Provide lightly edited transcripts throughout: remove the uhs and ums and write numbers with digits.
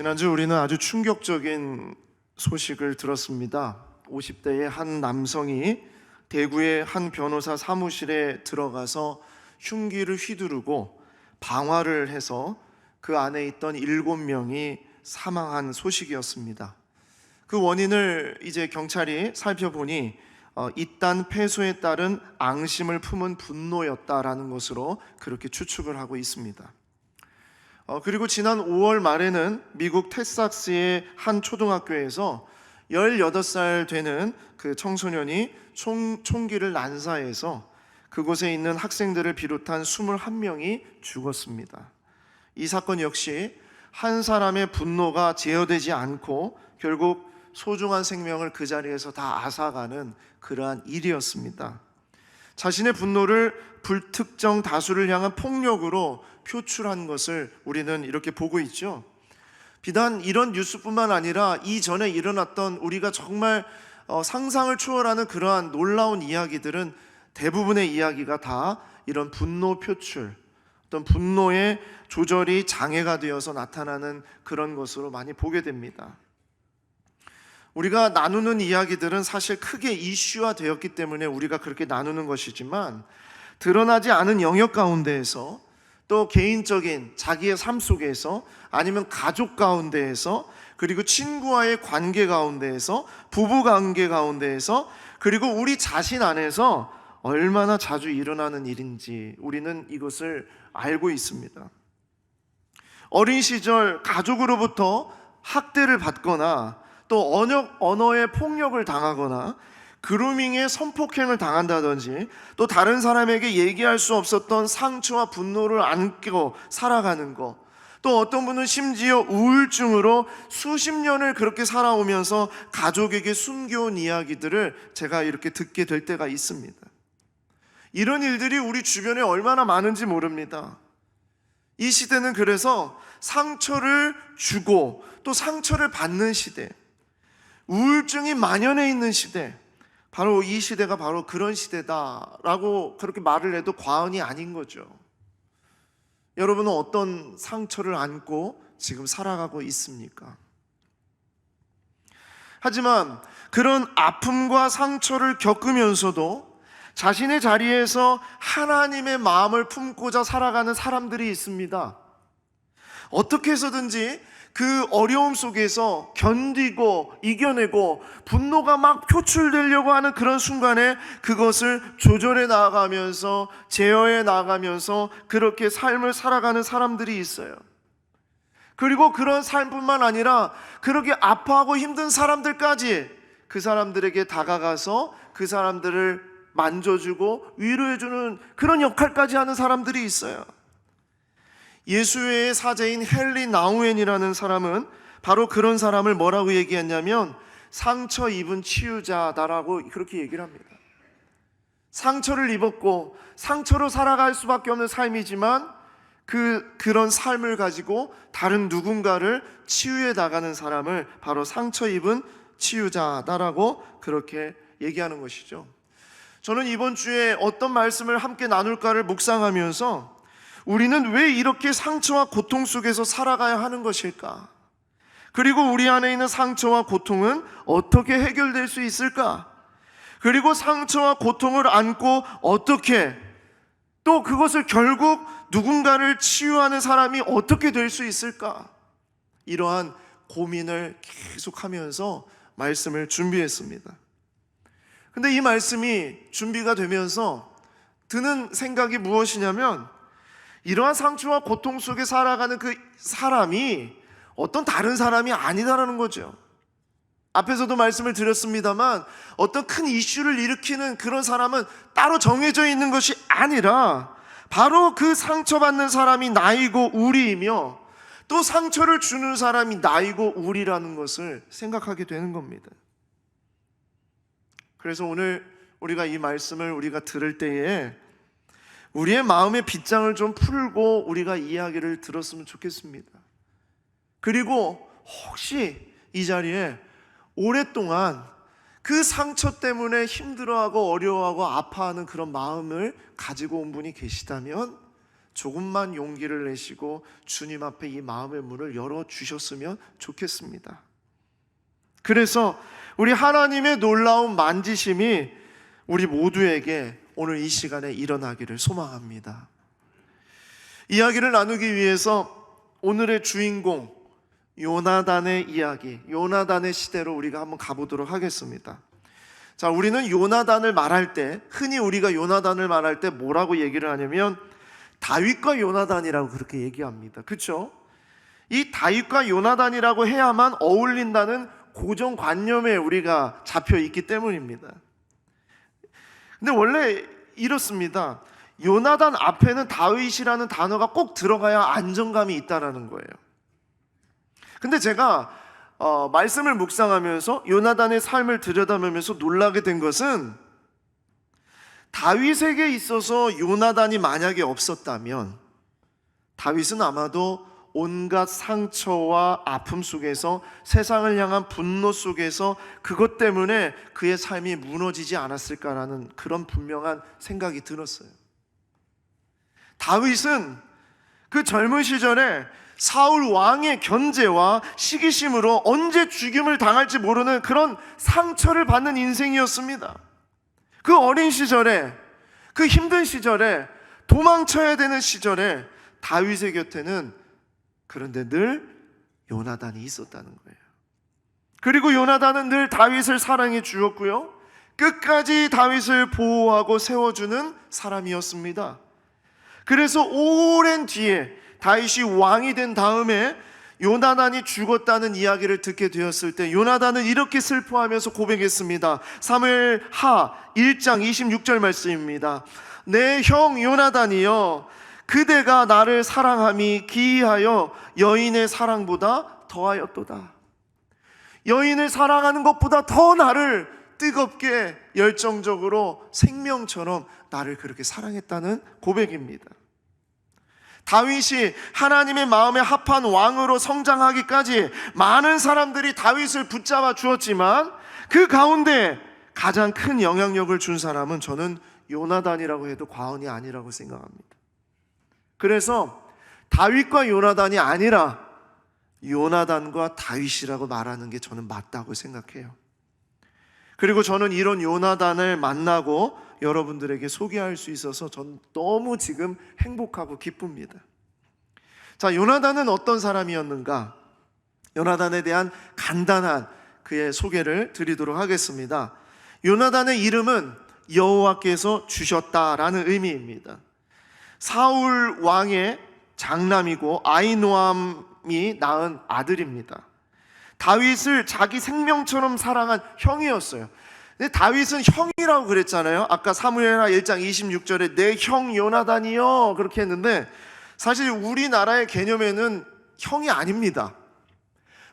지난주 우리는 아주 충격적인 소식을 들었습니다. 50대의 한 남성이 대구의 한 변호사 사무실에 들어가서 흉기를 휘두르고 방화를 해서 그 안에 있던 7명이 사망한 소식이었습니다. 그 원인을 이제 경찰이 살펴보니 잇단 폐소에 따른 앙심을 품은 분노였다라는 것으로 그렇게 추측을 하고 있습니다. 그리고 지난 5월 말에는 미국 텍사스의 한 초등학교에서 18살 되는 그 청소년이 총기를 난사해서 그곳에 있는 학생들을 비롯한 21명이 죽었습니다. 이 사건 역시 한 사람의 분노가 제어되지 않고 결국 소중한 생명을 그 자리에서 다 앗아가는 그러한 일이었습니다. 자신의 분노를 불특정 다수를 향한 폭력으로 표출한 것을 우리는 이렇게 보고 있죠. 비단 이런 뉴스뿐만 아니라 이전에 일어났던 우리가 정말 상상을 초월하는 그러한 놀라운 이야기들은 대부분의 이야기가 다 이런 분노 표출, 어떤 분노의 조절이 장애가 되어서 나타나는 그런 것으로 많이 보게 됩니다. 우리가 나누는 이야기들은 사실 크게 이슈화 되었기 때문에 우리가 그렇게 나누는 것이지만, 드러나지 않은 영역 가운데에서 또 개인적인 자기의 삶 속에서, 아니면 가족 가운데에서, 그리고 친구와의 관계 가운데에서, 부부 관계 가운데에서, 그리고 우리 자신 안에서 얼마나 자주 일어나는 일인지 우리는 이것을 알고 있습니다. 어린 시절 가족으로부터 학대를 받거나 또 언어의 폭력을 당하거나 그루밍의 성폭행을 당한다든지, 또 다른 사람에게 얘기할 수 없었던 상처와 분노를 안고 살아가는 것, 또 어떤 분은 심지어 우울증으로 수십 년을 그렇게 살아오면서 가족에게 숨겨온 이야기들을 제가 이렇게 듣게 될 때가 있습니다. 이런 일들이 우리 주변에 얼마나 많은지 모릅니다. 이 시대는 그래서 상처를 주고 또 상처를 받는 시대, 우울증이 만연해 있는 시대, 바로 이 시대가 바로 그런 시대다라고 그렇게 말을 해도 과언이 아닌 거죠. 여러분은 어떤 상처를 안고 지금 살아가고 있습니까? 하지만 그런 아픔과 상처를 겪으면서도 자신의 자리에서 하나님의 마음을 품고자 살아가는 사람들이 있습니다. 어떻게 해서든지 그 어려움 속에서 견디고 이겨내고 분노가 막 표출되려고 하는 그런 순간에 그것을 조절해 나아가면서 제어해 나아가면서 그렇게 삶을 살아가는 사람들이 있어요. 그리고 그런 삶뿐만 아니라 그렇게 아파하고 힘든 사람들까지 그 사람들에게 다가가서 그 사람들을 만져주고 위로해주는 그런 역할까지 하는 사람들이 있어요. 예수의 사제인 헨리 나우엔이라는 사람은 바로 그런 사람을 뭐라고 얘기했냐면 상처 입은 치유자다라고 그렇게 얘기를 합니다. 상처를 입었고 상처로 살아갈 수밖에 없는 삶이지만 그런 삶을 가지고 다른 누군가를 치유해 나가는 사람을 바로 상처 입은 치유자다라고 그렇게 얘기하는 것이죠. 저는 이번 주에 어떤 말씀을 함께 나눌까를 묵상하면서 우리는 왜 이렇게 상처와 고통 속에서 살아가야 하는 것일까? 그리고 우리 안에 있는 상처와 고통은 어떻게 해결될 수 있을까? 그리고 상처와 고통을 안고 어떻게 또 그것을 결국 누군가를 치유하는 사람이 어떻게 될 수 있을까? 이러한 고민을 계속하면서 말씀을 준비했습니다. 근데 이 말씀이 준비가 되면서 드는 생각이 무엇이냐면, 이러한 상처와 고통 속에 살아가는 그 사람이 어떤 다른 사람이 아니다라는 거죠. 앞에서도 말씀을 드렸습니다만 어떤 큰 이슈를 일으키는 그런 사람은 따로 정해져 있는 것이 아니라 바로 그 상처받는 사람이 나이고 우리이며 또 상처를 주는 사람이 나이고 우리라는 것을 생각하게 되는 겁니다. 그래서 오늘 우리가 이 말씀을 우리가 들을 때에 우리의 마음의 빗장을 좀 풀고 우리가 이야기를 들었으면 좋겠습니다. 그리고 혹시 이 자리에 오랫동안 그 상처 때문에 힘들어하고 어려워하고 아파하는 그런 마음을 가지고 온 분이 계시다면 조금만 용기를 내시고 주님 앞에 이 마음의 문을 열어주셨으면 좋겠습니다. 그래서 우리 하나님의 놀라운 만지심이 우리 모두에게 오늘 이 시간에 일어나기를 소망합니다. 이야기를 나누기 위해서 오늘의 주인공 요나단의 이야기, 요나단의 시대로 우리가 한번 가보도록 하겠습니다. 자, 우리는 요나단을 말할 때, 흔히 우리가 요나단을 말할 때 뭐라고 얘기를 하냐면 다윗과 요나단이라고 그렇게 얘기합니다. 그렇죠? 이 다윗과 요나단이라고 해야만 어울린다는 고정관념에 우리가 잡혀 있기 때문입니다. 근데 원래 이렇습니다. 요나단 앞에는 다윗이라는 단어가 꼭 들어가야 안정감이 있다라는 거예요. 근데 제가 말씀을 묵상하면서 요나단의 삶을 들여다보면서 놀라게 된 것은 다윗에게 있어서 요나단이 만약에 없었다면 다윗은 아마도 온갖 상처와 아픔 속에서, 세상을 향한 분노 속에서 그것 때문에 그의 삶이 무너지지 않았을까라는 그런 분명한 생각이 들었어요. 다윗은 그 젊은 시절에 사울 왕의 견제와 시기심으로 언제 죽임을 당할지 모르는 그런 상처를 받는 인생이었습니다. 그 어린 시절에, 그 힘든 시절에, 도망쳐야 되는 시절에 다윗의 곁에는 그런데 늘 요나단이 있었다는 거예요. 그리고 요나단은 늘 다윗을 사랑해 주었고요, 끝까지 다윗을 보호하고 세워주는 사람이었습니다. 그래서 오랜 뒤에 다윗이 왕이 된 다음에 요나단이 죽었다는 이야기를 듣게 되었을 때 요나단은 이렇게 슬퍼하면서 고백했습니다. 사무엘하 1장 26절 말씀입니다. 내 형 요나단이여, 그대가 나를 사랑함이 기이하여 여인의 사랑보다 더하였도다. 여인을 사랑하는 것보다 더 나를 뜨겁게 열정적으로 생명처럼 나를 그렇게 사랑했다는 고백입니다. 다윗이 하나님의 마음에 합한 왕으로 성장하기까지 많은 사람들이 다윗을 붙잡아 주었지만 그 가운데 가장 큰 영향력을 준 사람은 저는 요나단이라고 해도 과언이 아니라고 생각합니다. 그래서 다윗과 요나단이 아니라 요나단과 다윗이라고 말하는 게 저는 맞다고 생각해요. 그리고 저는 이런 요나단을 만나고 여러분들에게 소개할 수 있어서 전 너무 지금 행복하고 기쁩니다. 자, 요나단은 어떤 사람이었는가? 요나단에 대한 간단한 그의 소개를 드리도록 하겠습니다. 요나단의 이름은 여호와께서 주셨다라는 의미입니다. 사울 왕의 장남이고 아히노암이 낳은 아들입니다. 다윗을 자기 생명처럼 사랑한 형이었어요. 근데 다윗은 형이라고 그랬잖아요. 아까 사무엘하 1장 26절에 내 형 요나단이요 그렇게 했는데, 사실 우리나라의 개념에는 형이 아닙니다.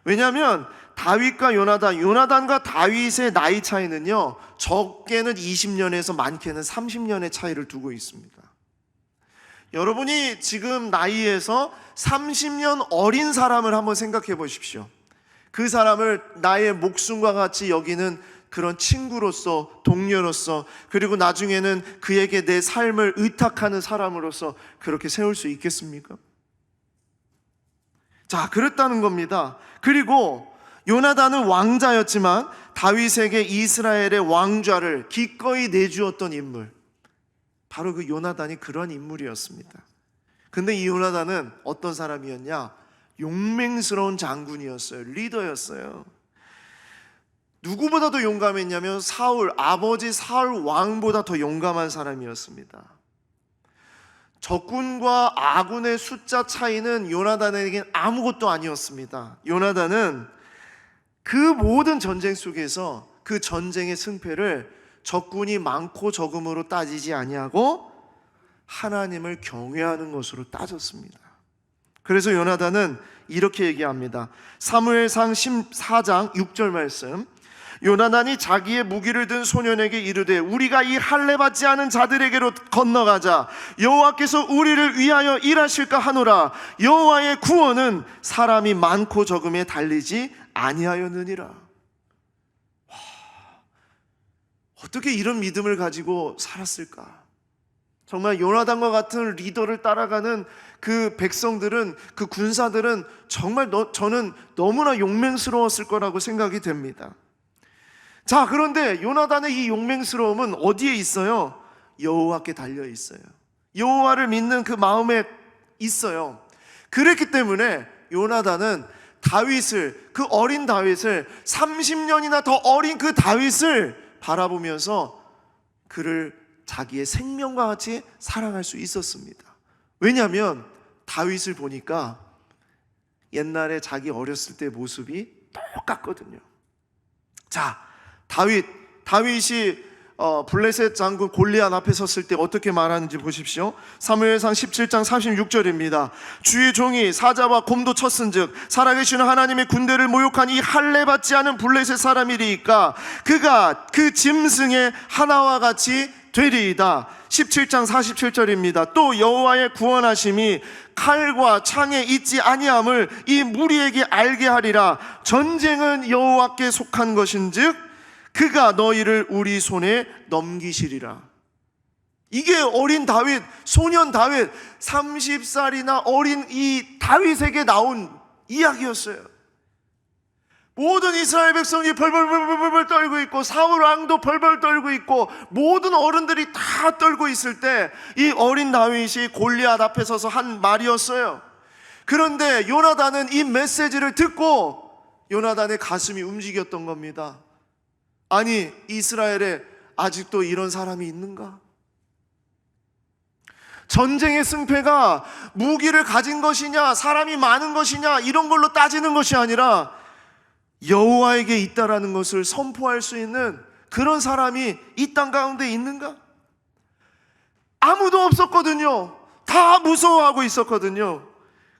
왜냐하면 다윗과 요나단과 다윗의 나이 차이는요, 적게는 20년에서 많게는 30년의 차이를 두고 있습니다. 여러분이 지금 나이에서 30년 어린 사람을 한번 생각해 보십시오. 그 사람을 나의 목숨과 같이 여기는 그런 친구로서, 동료로서, 그리고 나중에는 그에게 내 삶을 의탁하는 사람으로서 그렇게 세울 수 있겠습니까? 자, 그랬다는 겁니다. 그리고 요나단은 왕자였지만 다윗에게 이스라엘의 왕좌를 기꺼이 내주었던 인물, 바로 그 요나단이 그런 인물이었습니다. 근데 이 요나단은 어떤 사람이었냐? 용맹스러운 장군이었어요. 리더였어요. 누구보다도 용감했냐면 아버지 사울 왕보다 더 용감한 사람이었습니다. 적군과 아군의 숫자 차이는 요나단에겐 아무것도 아니었습니다. 요나단은 그 모든 전쟁 속에서 그 전쟁의 승패를 적군이 많고 적음으로 따지지 아니하고 하나님을 경외하는 것으로 따졌습니다. 그래서 요나단은 이렇게 얘기합니다. 사무엘상 14장 6절 말씀. 요나단이 자기의 무기를 든 소년에게 이르되 우리가 이 할례 받지 않은 자들에게로 건너가자. 여호와께서 우리를 위하여 일하실까 하노라. 여호와의 구원은 사람이 많고 적음에 달리지 아니하였느니라. 와, 어떻게 이런 믿음을 가지고 살았을까? 정말 요나단과 같은 리더를 따라가는 그 백성들은, 그 군사들은 정말 저는 너무나 용맹스러웠을 거라고 생각이 됩니다. 자, 그런데 요나단의 이 용맹스러움은 어디에 있어요? 여호와께 달려 있어요. 여호와를 믿는 그 마음에 있어요. 그렇기 때문에 요나단은 다윗을, 그 어린 다윗을, 30년이나 더 어린 그 다윗을 바라보면서 그를 자기의 생명과 같이 사랑할 수 있었습니다. 왜냐하면 다윗을 보니까 옛날에 자기 어렸을 때 모습이 똑같거든요. 자, 다윗이 블레셋 장군 골리앗 앞에 섰을 때 어떻게 말하는지 보십시오. 사무엘상 17장 36절입니다. 주의 종이 사자와 곰도 쳤은즉 살아계시는 하나님의 군대를 모욕한 이 할례 받지 않은 블레셋 사람이리이까 그가 그 짐승의 하나와 같이 되리이다. 17장 47절입니다. 또 여호와의 구원하심이 칼과 창에 있지 아니함을 이 무리에게 알게 하리라. 전쟁은 여호와께 속한 것인즉 그가 너희를 우리 손에 넘기시리라. 이게 어린 다윗, 소년 다윗, 30살이나 어린 이 다윗에게 나온 이야기였어요. 모든 이스라엘 백성이 벌벌 떨고 있고 사울 왕도 벌벌 떨고 있고 모든 어른들이 다 떨고 있을 때 이 어린 다윗이 골리앗 앞에 서서 한 말이었어요. 그런데 요나단은 이 메시지를 듣고 요나단의 가슴이 움직였던 겁니다. 아니, 이스라엘에 아직도 이런 사람이 있는가? 전쟁의 승패가 무기를 가진 것이냐, 사람이 많은 것이냐, 이런 걸로 따지는 것이 아니라 여호와에게 있다라는 것을 선포할 수 있는 그런 사람이 이 땅 가운데 있는가? 아무도 없었거든요. 다 무서워하고 있었거든요.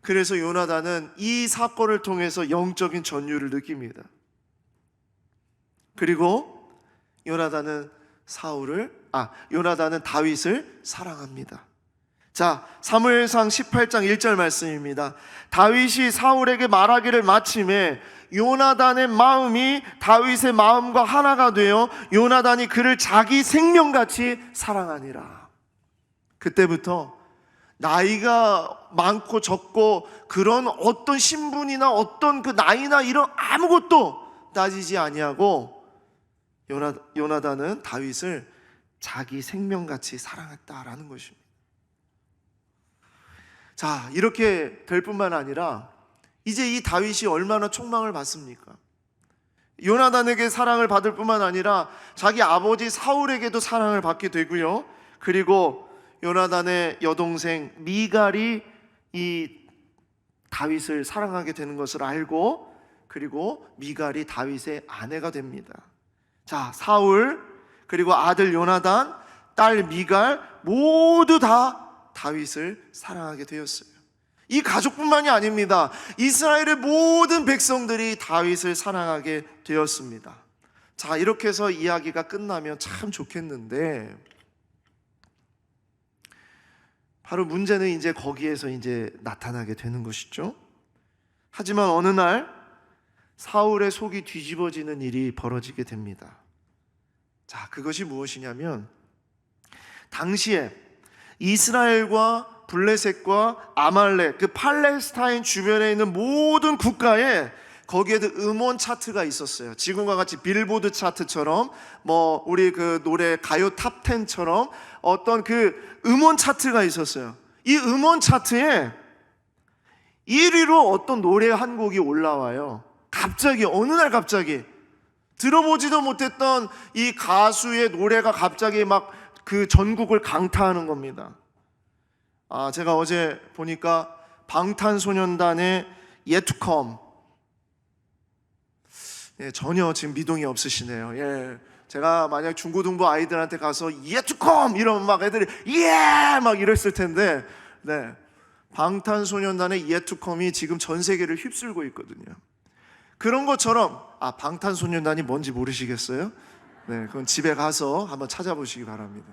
그래서 요나단은 이 사건을 통해서 영적인 전율을 느낍니다. 그리고 요나단은 다윗을 사랑합니다. 자, 사무엘상 18장 1절 말씀입니다. 다윗이 사울에게 말하기를 마침에 요나단의 마음이 다윗의 마음과 하나가 되어 요나단이 그를 자기 생명같이 사랑하니라. 그때부터 나이가 많고 적고 그런 어떤 신분이나 어떤 그 나이나 이런 아무것도 따지지 아니하고 요나단은 다윗을 자기 생명같이 사랑했다라는 것입니다. 자, 이렇게 될 뿐만 아니라 이제 이 다윗이 얼마나 촉망을 받습니까? 요나단에게 사랑을 받을 뿐만 아니라 자기 아버지 사울에게도 사랑을 받게 되고요. 그리고 요나단의 여동생 미갈이 이 다윗을 사랑하게 되는 것을 알고 그리고 미갈이 다윗의 아내가 됩니다. 자, 사울, 그리고 아들 요나단, 딸 미갈 모두 다 다윗을 사랑하게 되었어요. 이 가족뿐만이 아닙니다. 이스라엘의 모든 백성들이 다윗을 사랑하게 되었습니다. 자, 이렇게 해서 이야기가 끝나면 참 좋겠는데 바로 문제는 이제 거기에서 이제 나타나게 되는 것이죠. 하지만 어느 날 사울의 속이 뒤집어지는 일이 벌어지게 됩니다. 자, 그것이 무엇이냐면 당시에 이스라엘과 블레셋과 아말렉, 그 팔레스타인 주변에 있는 모든 국가에 거기에도 음원 차트가 있었어요. 지금과 같이 빌보드 차트처럼 우리 그 노래 가요 탑 10처럼 어떤 그 음원 차트가 있었어요. 이 음원 차트에 1위로 어떤 노래 한 곡이 올라와요. 갑자기 어느 날 갑자기 들어보지도 못했던 이 가수의 노래가 갑자기 막 그 전국을 강타하는 겁니다. 제가 어제 보니까 방탄소년단의 Yet to Come, 전혀 지금 미동이 없으시네요. 제가 만약 중고등부 아이들한테 가서 Yet to Come 이러면 막 애들이 막 이랬을 텐데, 방탄소년단의 Yet to Come이 지금 전 세계를 휩쓸고 있거든요. 그런 것처럼 방탄소년단이 뭔지 모르시겠어요? 그건 집에 가서 한번 찾아보시기 바랍니다.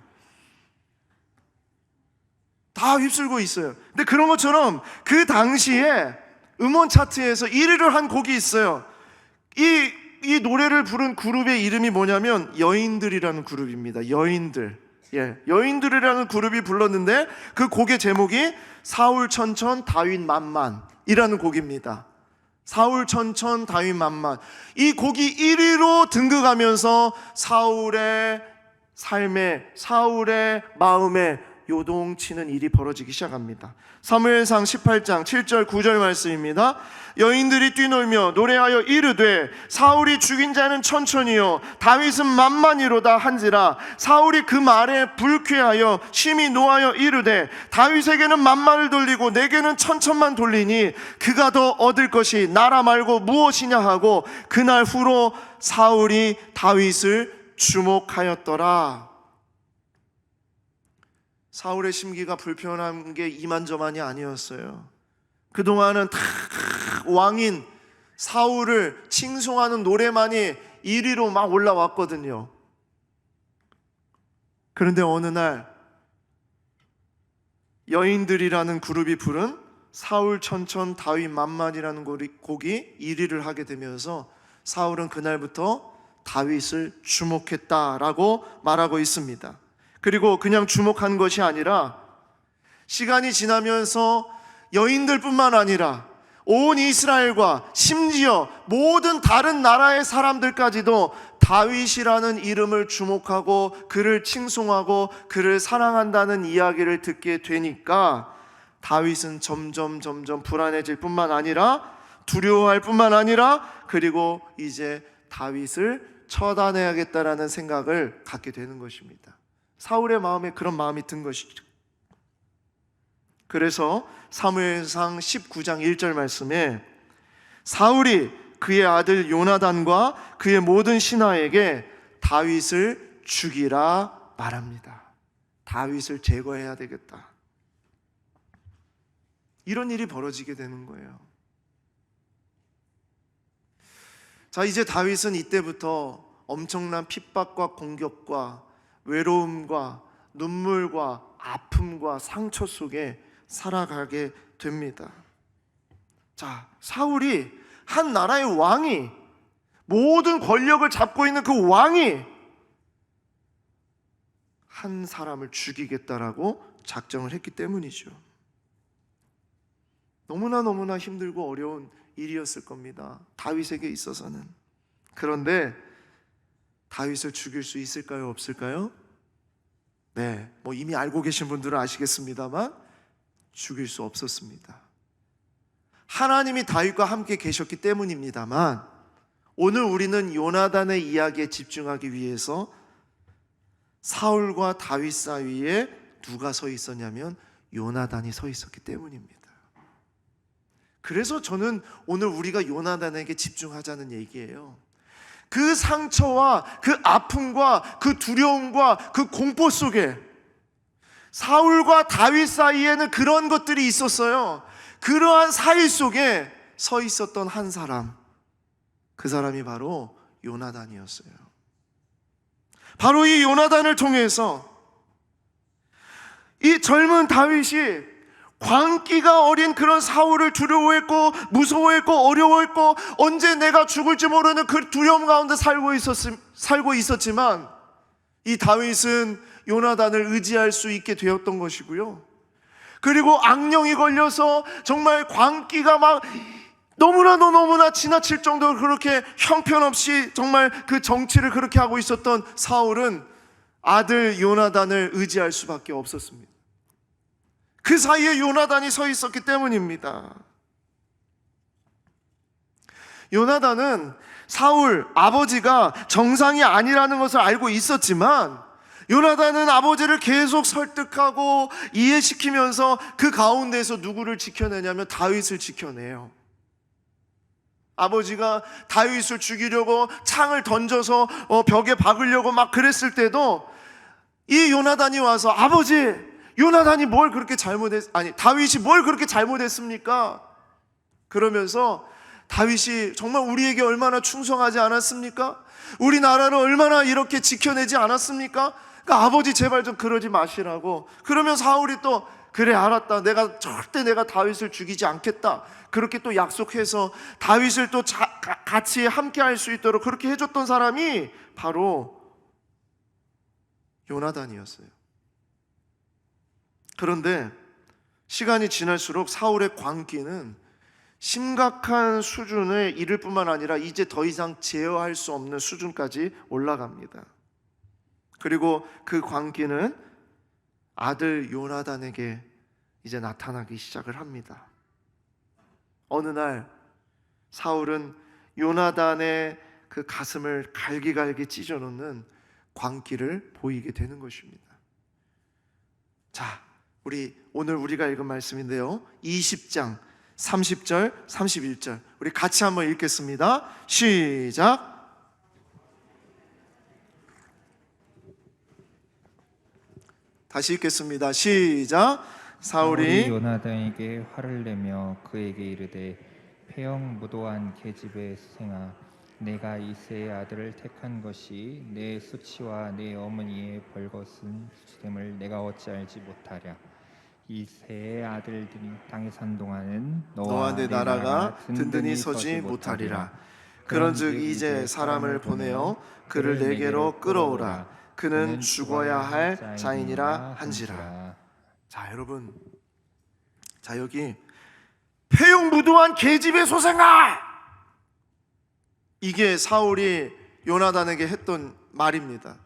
다 휩쓸고 있어요. 근데 그런 것처럼 그 당시에 음원 차트에서 1위를 한 곡이 있어요. 이 노래를 부른 그룹의 이름이 뭐냐면 여인들이라는 그룹입니다. 여인들. 여인들이라는 그룹이 불렀는데 그 곡의 제목이 사울 천천 다윗 만만이라는 곡입니다. 사울 천천 다윗 만만. 이 곡이 1위로 등극하면서 사울의 삶에, 사울의 마음에 요동치는 일이 벌어지기 시작합니다. 사무엘상 18장 7절 9절 말씀입니다. 여인들이 뛰놀며 노래하여 이르되 사울이 죽인 자는 천천히요 다윗은 만만이로다 한지라. 사울이 그 말에 불쾌하여 심히 노하여 이르되 다윗에게는 만만을 돌리고 내게는 천천만 돌리니 그가 더 얻을 것이 나라 말고 무엇이냐 하고 그날 후로 사울이 다윗을 주목하였더라. 사울의 심기가 불편한 게 이만저만이 아니었어요. 그동안은 다 왕인 사울을 칭송하는 노래만이 1위로 막 올라왔거든요. 그런데 어느 날 여인들이라는 그룹이 부른 사울 천천 다윗 만만이라는 곡이 1위를 하게 되면서 사울은 그날부터 다윗을 주목했다라고 말하고 있습니다. 그리고 그냥 주목한 것이 아니라 시간이 지나면서 여인들뿐만 아니라 온 이스라엘과 심지어 모든 다른 나라의 사람들까지도 다윗이라는 이름을 주목하고 그를 칭송하고 그를 사랑한다는 이야기를 듣게 되니까 다윗은 점점 불안해질 뿐만 아니라 두려워할 뿐만 아니라 그리고 이제 다윗을 처단해야겠다라는 생각을 갖게 되는 것입니다. 사울의 마음에 그런 마음이 든 것이죠. 그래서 사무엘상 19장 1절 말씀에 사울이 그의 아들 요나단과 그의 모든 신하에게 다윗을 죽이라 말합니다. 다윗을 제거해야 되겠다. 이런 일이 벌어지게 되는 거예요. 자, 이제 다윗은 이때부터 엄청난 핍박과 공격과 외로움과 눈물과 아픔과 상처 속에 살아가게 됩니다. 자, 사울이 한 나라의 왕이, 모든 권력을 잡고 있는 그 왕이 한 사람을 죽이겠다라고 작정을 했기 때문이죠. 너무나 힘들고 어려운 일이었을 겁니다. 다윗에게 있어서는. 그런데 다윗을 죽일 수 있을까요? 없을까요? 네, 이미 알고 계신 분들은 아시겠습니다만 죽일 수 없었습니다. 하나님이 다윗과 함께 계셨기 때문입니다만 오늘 우리는 요나단의 이야기에 집중하기 위해서 사울과 다윗 사이에 누가 서 있었냐면 요나단이 서 있었기 때문입니다. 그래서 저는 오늘 우리가 요나단에게 집중하자는 얘기예요. 그 상처와 그 아픔과 그 두려움과 그 공포 속에 사울과 다윗 사이에는 그런 것들이 있었어요. 그러한 사이 속에 서 있었던 한 사람, 그 사람이 바로 요나단이었어요. 바로 이 요나단을 통해서 이 젊은 다윗이 광기가 어린 그런 사울을 두려워했고 무서워했고 어려워했고 언제 내가 죽을지 모르는 그 두려움 가운데 살고 있었지만 이 다윗은 요나단을 의지할 수 있게 되었던 것이고요. 그리고 악령이 걸려서 정말 광기가 막 너무나 지나칠 정도로 그렇게 형편없이 정말 그 정치를 그렇게 하고 있었던 사울은 아들 요나단을 의지할 수밖에 없었습니다. 그 사이에 요나단이 서 있었기 때문입니다. 요나단은 사울 아버지가 정상이 아니라는 것을 알고 있었지만 요나단은 아버지를 계속 설득하고 이해시키면서 그 가운데서 누구를 지켜내냐면 다윗을 지켜내요. 아버지가 다윗을 죽이려고 창을 던져서 벽에 박으려고 막 그랬을 때도 이 요나단이 와서 아버지, 다윗이 뭘 그렇게 잘못했습니까? 그러면서 다윗이 정말 우리에게 얼마나 충성하지 않았습니까? 우리 나라를 얼마나 이렇게 지켜내지 않았습니까? 그러니까 아버지 제발 좀 그러지 마시라고. 그러면 사울이 또 그래 알았다, 내가 다윗을 죽이지 않겠다, 그렇게 또 약속해서 다윗을 또 같이 함께 할 수 있도록 그렇게 해줬던 사람이 바로 요나단이었어요. 그런데 시간이 지날수록 사울의 광기는 심각한 수준에 이를 뿐만 아니라 이제 더 이상 제어할 수 없는 수준까지 올라갑니다. 그리고 그 광기는 아들 요나단에게 이제 나타나기 시작을 합니다. 어느 날 사울은 요나단의 그 가슴을 갈기갈기 찢어놓는 광기를 보이게 되는 것입니다. 자, 오늘 우리가 읽은 말씀인데요, 20장 30절 31절 우리 같이 한번 읽겠습니다. 시작. 다시 읽겠습니다. 시작. 사울이 요나단에게 화를 내며 그에게 이르되 패형무도한 계집의 수생아, 내가 이새의 아들을 택한 것이 내 수치와 내 어머니의 벌거벗은 수치됨을 내가 어찌 알지 못하랴. 이새의 아들들이 땅에 산 동안은 너와 내 나라가 든든히 서지 못하리라. 그런즉 이제 사람을 보내어 그를 내게로 끌어오라. 그는 죽어야 할 자인이라 한지라. 자, 여러분, 자, 여기 패용무도한 계집의 소생아, 이게 사울이 요나단에게 했던 말입니다.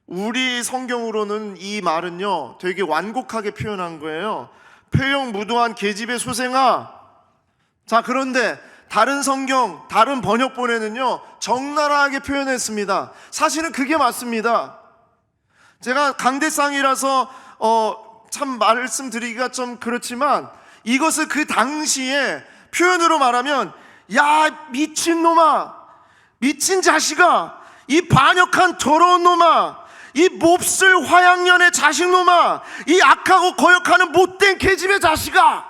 우리 성경으로는 이 말은요 되게 완곡하게 표현한 거예요. 패용무도한 계집의 소생아. 자, 그런데 다른 성경, 다른 번역본에는요 적나라하게 표현했습니다. 사실은 그게 맞습니다. 제가 강대상이라서 참 말씀드리기가 좀 그렇지만, 이것을 그 당시에 표현으로 말하면, 야, 미친놈아, 미친 자식아, 이 반역한 더러운 놈아, 이 몹쓸 화양년의 자식놈아, 이 악하고 거역하는 못된 계집의 자식아.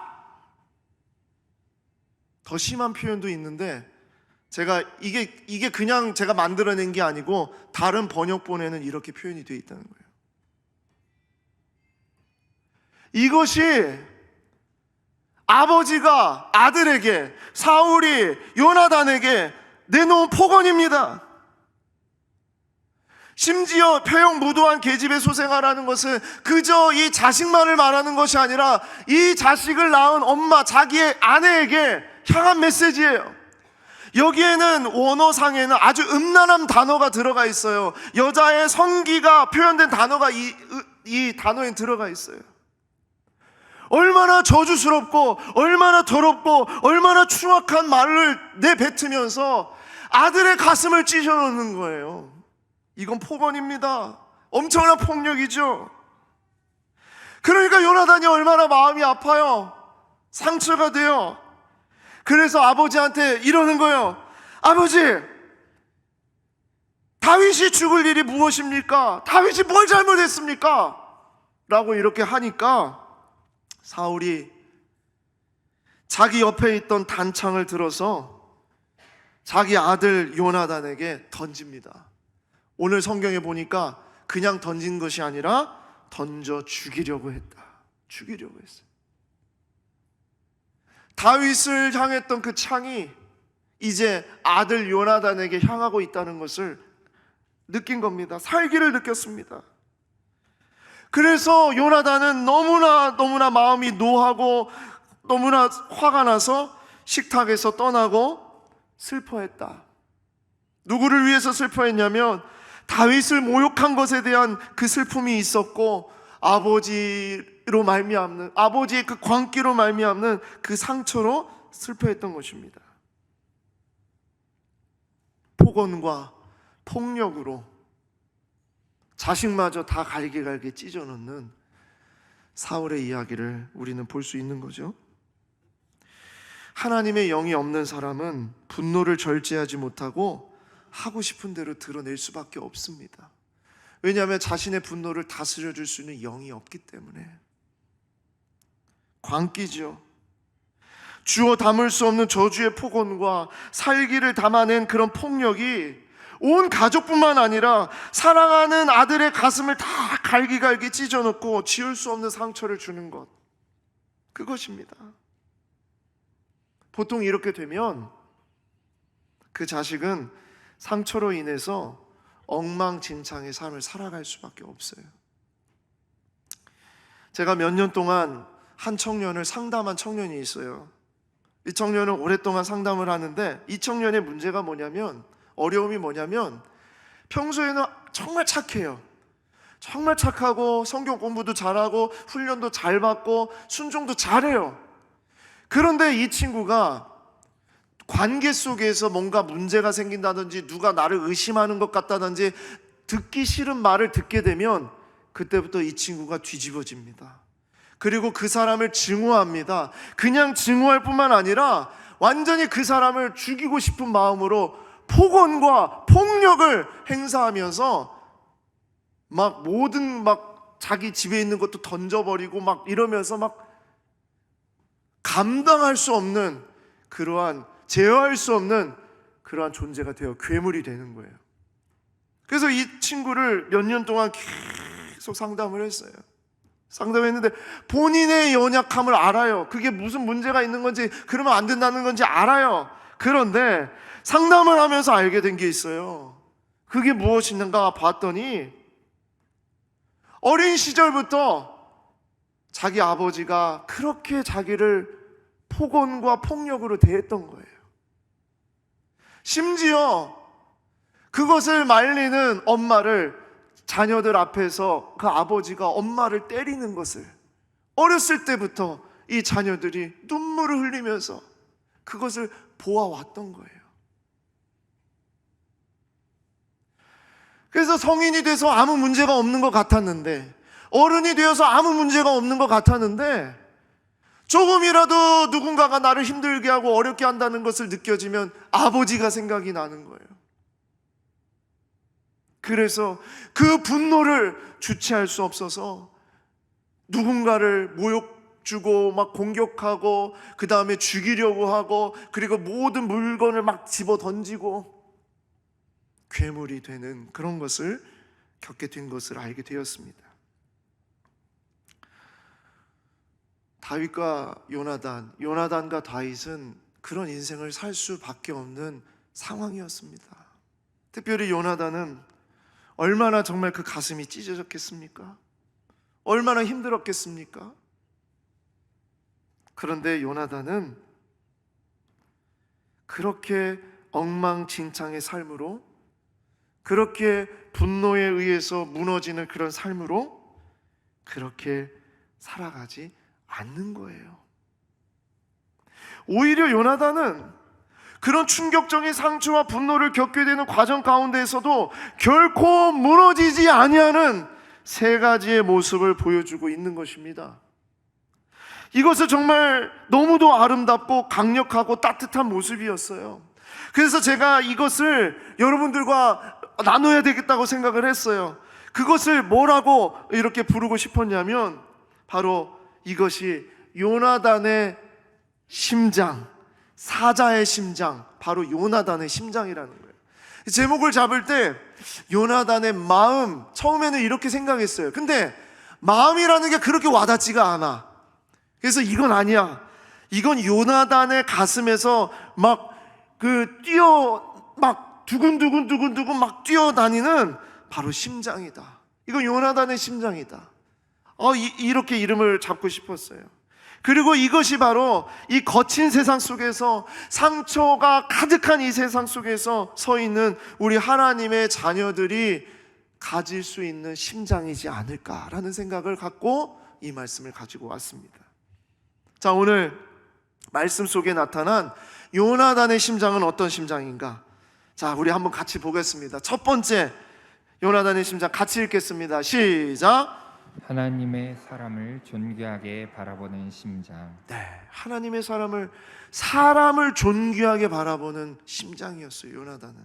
더 심한 표현도 있는데 제가 이게 그냥 제가 만들어낸 게 아니고 다른 번역본에는 이렇게 표현이 되어 있다는 거예요. 이것이 아버지가 아들에게, 사울이 요나단에게 내놓은 폭언입니다. 심지어 패용무도한 계집의 소생아라는 것은 그저 이 자식만을 말하는 것이 아니라 이 자식을 낳은 엄마, 자기의 아내에게 향한 메시지예요. 여기에는 원어상에는 아주 음란한 단어가 들어가 있어요. 여자의 성기가 표현된 단어가 이 단어에 들어가 있어요. 얼마나 저주스럽고 얼마나 더럽고 얼마나 추악한 말을 내뱉으면서 아들의 가슴을 찢어놓는 거예요. 이건 폭언입니다. 엄청난 폭력이죠. 그러니까 요나단이 얼마나 마음이 아파요. 상처가 돼요. 그래서 아버지한테 이러는 거예요. 아버지, 다윗이 죽을 일이 무엇입니까? 다윗이 뭘 잘못했습니까? 라고 이렇게 하니까 사울이 자기 옆에 있던 단창을 들어서 자기 아들 요나단에게 던집니다. 오늘 성경에 보니까 그냥 던진 것이 아니라 던져 죽이려고 했다. 죽이려고 했어요. 다윗을 향했던 그 창이 이제 아들 요나단에게 향하고 있다는 것을 느낀 겁니다. 살기를 느꼈습니다. 그래서 요나단은 너무나 마음이 노하고 너무나 화가 나서 식탁에서 떠나고 슬퍼했다. 누구를 위해서 슬퍼했냐면 다윗을 모욕한 것에 대한 그 슬픔이 있었고, 아버지로 말미암는, 아버지의 그 광기로 말미암는 그 상처로 슬퍼했던 것입니다. 폭언과 폭력으로 자식마저 다 갈기갈기 찢어놓는 사울의 이야기를 우리는 볼 수 있는 거죠. 하나님의 영이 없는 사람은 분노를 절제하지 못하고 하고 싶은 대로 드러낼 수밖에 없습니다. 왜냐하면 자신의 분노를 다스려 줄 수 있는 영이 없기 때문에. 광기죠. 주어 담을 수 없는 저주의 폭언과 살기를 담아낸 그런 폭력이 온 가족뿐만 아니라 사랑하는 아들의 가슴을 다 갈기갈기 찢어놓고 지울 수 없는 상처를 주는 것, 그것입니다. 보통 이렇게 되면 그 자식은 상처로 인해서 엉망진창의 삶을 살아갈 수밖에 없어요. 제가 몇 년 동안 한 청년을 상담한 청년이 있어요. 이 청년은 오랫동안 상담을 하는데 이 청년의 문제가 뭐냐면, 어려움이 뭐냐면, 평소에는 정말 착해요. 정말 착하고 성경 공부도 잘하고 훈련도 잘 받고 순종도 잘해요. 그런데 이 친구가 관계 속에서 뭔가 문제가 생긴다든지 누가 나를 의심하는 것 같다든지 듣기 싫은 말을 듣게 되면 그때부터 이 친구가 뒤집어집니다. 그리고 그 사람을 증오합니다. 그냥 증오할 뿐만 아니라 완전히 그 사람을 죽이고 싶은 마음으로 폭언과 폭력을 행사하면서 막 모든 자기 집에 있는 것도 던져버리고 막 이러면서 막 감당할 수 없는, 그러한 제어할 수 없는 그러한 존재가 되어 괴물이 되는 거예요. 그래서 이 친구를 몇 년 동안 계속 상담을 했어요. 상담했는데 본인의 연약함을 알아요. 그게 무슨 문제가 있는 건지, 그러면 안 된다는 건지 알아요. 그런데 상담을 하면서 알게 된 게 있어요. 그게 무엇인가 봤더니 어린 시절부터 자기 아버지가 그렇게 자기를 폭언과 폭력으로 대했던 거예요. 심지어 그것을 말리는 엄마를, 자녀들 앞에서 그 아버지가 엄마를 때리는 것을 어렸을 때부터 이 자녀들이 눈물을 흘리면서 그것을 보아왔던 거예요. 그래서 성인이 돼서 아무 문제가 없는 것 같았는데, 어른이 되어서 아무 문제가 없는 것 같았는데, 조금이라도 누군가가 나를 힘들게 하고 어렵게 한다는 것을 느껴지면 아버지가 생각이 나는 거예요. 그래서 그 분노를 주체할 수 없어서 누군가를 모욕 주고 막 공격하고 그 다음에 죽이려고 하고, 그리고 모든 물건을 막 집어 던지고 괴물이 되는 그런 것을 겪게 된 것을 알게 되었습니다. 다윗과 요나단, 요나단과 다윗은 그런 인생을 살 수밖에 없는 상황이었습니다. 특별히 요나단은 얼마나 정말 그 가슴이 찢어졌겠습니까? 얼마나 힘들었겠습니까? 그런데 요나단은 그렇게 엉망진창의 삶으로, 그렇게 분노에 의해서 무너지는 그런 삶으로 그렇게 살아가지 않는 거예요. 오히려 요나단은 그런 충격적인 상처와 분노를 겪게 되는 과정 가운데에서도 결코 무너지지 아니하는 세 가지의 모습을 보여주고 있는 것입니다. 이것은 정말 너무도 아름답고 강력하고 따뜻한 모습이었어요. 그래서 제가 이것을 여러분들과 나눠야 되겠다고 생각을 했어요. 그것을 뭐라고 이렇게 부르고 싶었냐면 바로 이것이 요나단의 심장, 사자의 심장, 바로 요나단의 심장이라는 거예요. 제목을 잡을 때 요나단의 마음, 처음에는 이렇게 생각했어요. 근데 마음이라는 게 그렇게 와닿지가 않아. 그래서 이건 아니야. 이건 요나단의 가슴에서 막 두근두근 막 뛰어다니는 바로 심장이다. 이건 요나단의 심장이다. 이렇게 이름을 잡고 싶었어요. 그리고 이것이 바로 이 거친 세상 속에서, 상처가 가득한 이 세상 속에서 서 있는 우리 하나님의 자녀들이 가질 수 있는 심장이지 않을까라는 생각을 갖고 이 말씀을 가지고 왔습니다. 자, 오늘 말씀 속에 나타난 요나단의 심장은 어떤 심장인가? 자, 우리 한번 같이 보겠습니다. 첫 번째, 요나단의 심장 같이 읽겠습니다. 시작. 하나님의 사람을 존귀하게 바라보는 심장. 네, 하나님의 사람을 존귀하게 바라보는 심장이었어요, 요나단은.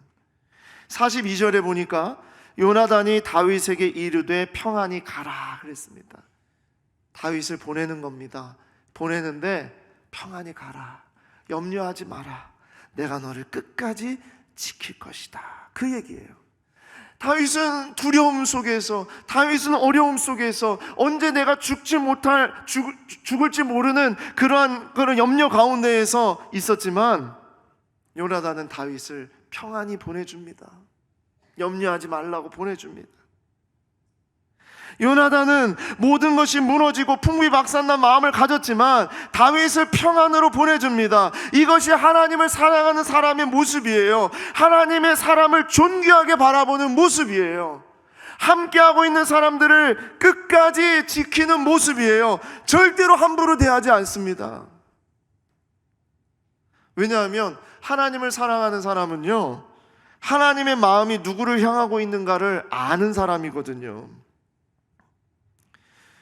42절에 보니까 요나단이 다윗에게 이르되 평안히 가라 그랬습니다. 다윗을 보내는 겁니다. 보내는데 평안히 가라, 염려하지 마라, 내가 너를 끝까지 지킬 것이다, 그 얘기예요. 다윗은 두려움 속에서, 다윗은 어려움 속에서, 언제 내가 죽을지 모르는 그런 염려 가운데에서 있었지만 요나단은 다윗을 평안히 보내줍니다. 염려하지 말라고 보내줍니다. 요나단은 모든 것이 무너지고 풍비박산난 마음을 가졌지만 다윗을 평안으로 보내줍니다. 이것이 하나님을 사랑하는 사람의 모습이에요. 하나님의 사람을 존귀하게 바라보는 모습이에요. 함께하고 있는 사람들을 끝까지 지키는 모습이에요. 절대로 함부로 대하지 않습니다. 왜냐하면 하나님을 사랑하는 사람은요, 하나님의 마음이 누구를 향하고 있는가를 아는 사람이거든요.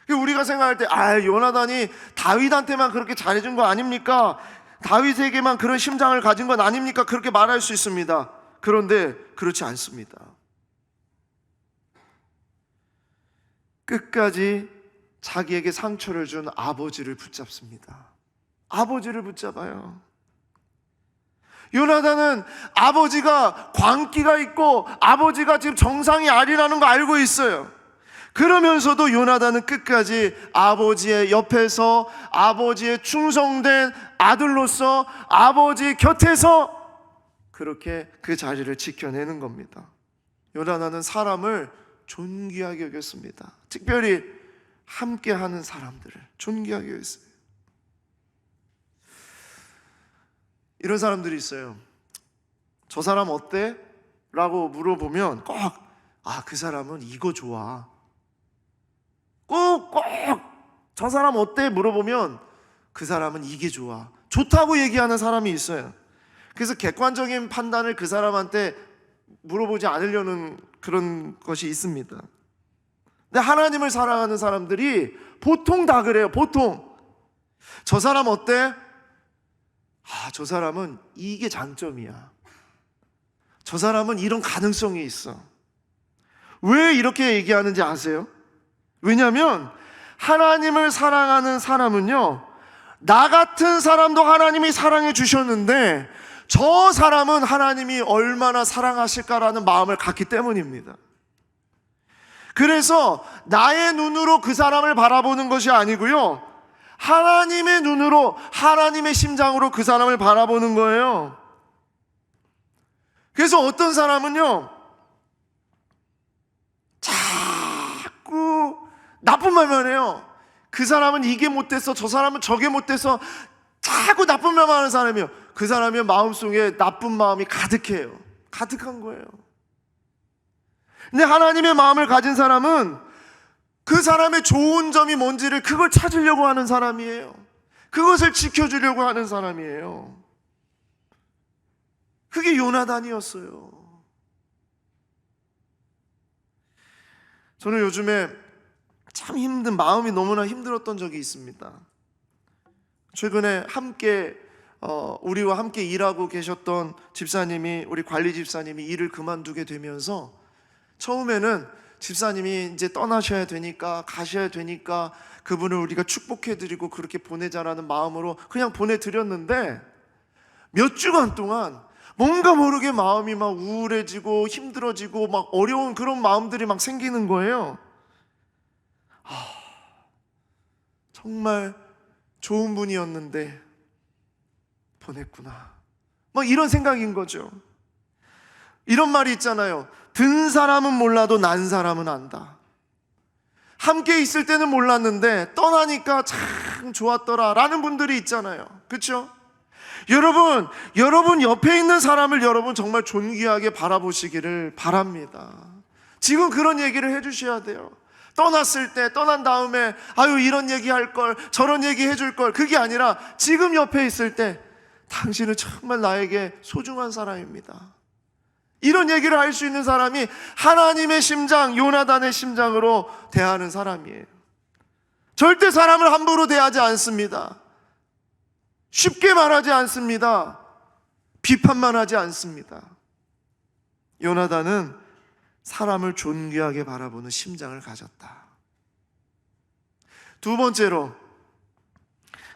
우리가 생각할 때 요나단이 다윗한테만 그렇게 잘해준 거 아닙니까? 다윗에게만 그런 심장을 가진 건 아닙니까? 그렇게 말할 수 있습니다. 그런데 그렇지 않습니다. 끝까지 자기에게 상처를 준 아버지를 붙잡습니다. 아버지를 붙잡아요. 요나단은 아버지가 광기가 있고 아버지가 지금 정상이 아니라는 거 알고 있어요. 그러면서도 요나단은 끝까지 아버지의 옆에서 아버지의 충성된 아들로서 아버지 곁에서 그렇게 그 자리를 지켜내는 겁니다. 요나단은 사람을 존귀하게 여겼습니다. 특별히 함께하는 사람들을 존귀하게 여겼어요. 이런 사람들이 있어요. 저 사람 어때? 라고 물어보면 꼭 그 사람은 이거 좋아. 꼭 저 사람 어때? 물어보면 그 사람은 이게 좋아. 좋다고 얘기하는 사람이 있어요. 그래서 객관적인 판단을 그 사람한테 물어보지 않으려는 그런 것이 있습니다. 근데 하나님을 사랑하는 사람들이 보통 다 그래요. 보통 저 사람 어때? 저 사람은 이게 장점이야. 저 사람은 이런 가능성이 있어. 왜 이렇게 얘기하는지 아세요? 왜냐하면 하나님을 사랑하는 사람은요, 나 같은 사람도 하나님이 사랑해 주셨는데 저 사람은 하나님이 얼마나 사랑하실까라는 마음을 갖기 때문입니다. 그래서 나의 눈으로 그 사람을 바라보는 것이 아니고요, 하나님의 눈으로, 하나님의 심장으로 그 사람을 바라보는 거예요. 그래서 어떤 사람은요, 자꾸 나쁜 말만 해요. 그 사람은 이게 못됐어, 저 사람은 저게 못됐어, 자꾸 나쁜 말만 하는 사람이에요. 그 사람의 마음속에 나쁜 마음이 가득해요. 가득한 거예요. 근데 하나님의 마음을 가진 사람은 그 사람의 좋은 점이 뭔지를 그걸 찾으려고 하는 사람이에요. 그것을 지켜주려고 하는 사람이에요. 그게 요나단이었어요. 저는 요즘에 참 마음이 너무나 힘들었던 적이 있습니다. 최근에 우리와 함께 일하고 계셨던 집사님이, 우리 관리 집사님이 일을 그만두게 되면서 처음에는 집사님이 이제 떠나셔야 되니까, 가셔야 되니까 그분을 우리가 축복해드리고 그렇게 보내자라는 마음으로 그냥 보내드렸는데, 몇 주간 동안 뭔가 모르게 마음이 막 우울해지고 힘들어지고 막 어려운 그런 마음들이 막 생기는 거예요. 정말 좋은 분이었는데 보냈구나, 막 이런 생각인 거죠. 이런 말이 있잖아요. 든 사람은 몰라도 난 사람은 안다. 함께 있을 때는 몰랐는데 떠나니까 참 좋았더라 라는 분들이 있잖아요. 그렇죠? 여러분 옆에 있는 사람을 여러분 정말 존귀하게 바라보시기를 바랍니다. 지금 그런 얘기를 해주셔야 돼요. 떠났을 때, 떠난 다음에 이런 얘기 할 걸, 저런 얘기 해줄 걸, 그게 아니라 지금 옆에 있을 때 당신은 정말 나에게 소중한 사람입니다. 이런 얘기를 할 수 있는 사람이 하나님의 심장, 요나단의 심장으로 대하는 사람이에요. 절대 사람을 함부로 대하지 않습니다. 쉽게 말하지 않습니다. 비판만 하지 않습니다. 요나단은 사람을 존귀하게 바라보는 심장을 가졌다. 두 번째로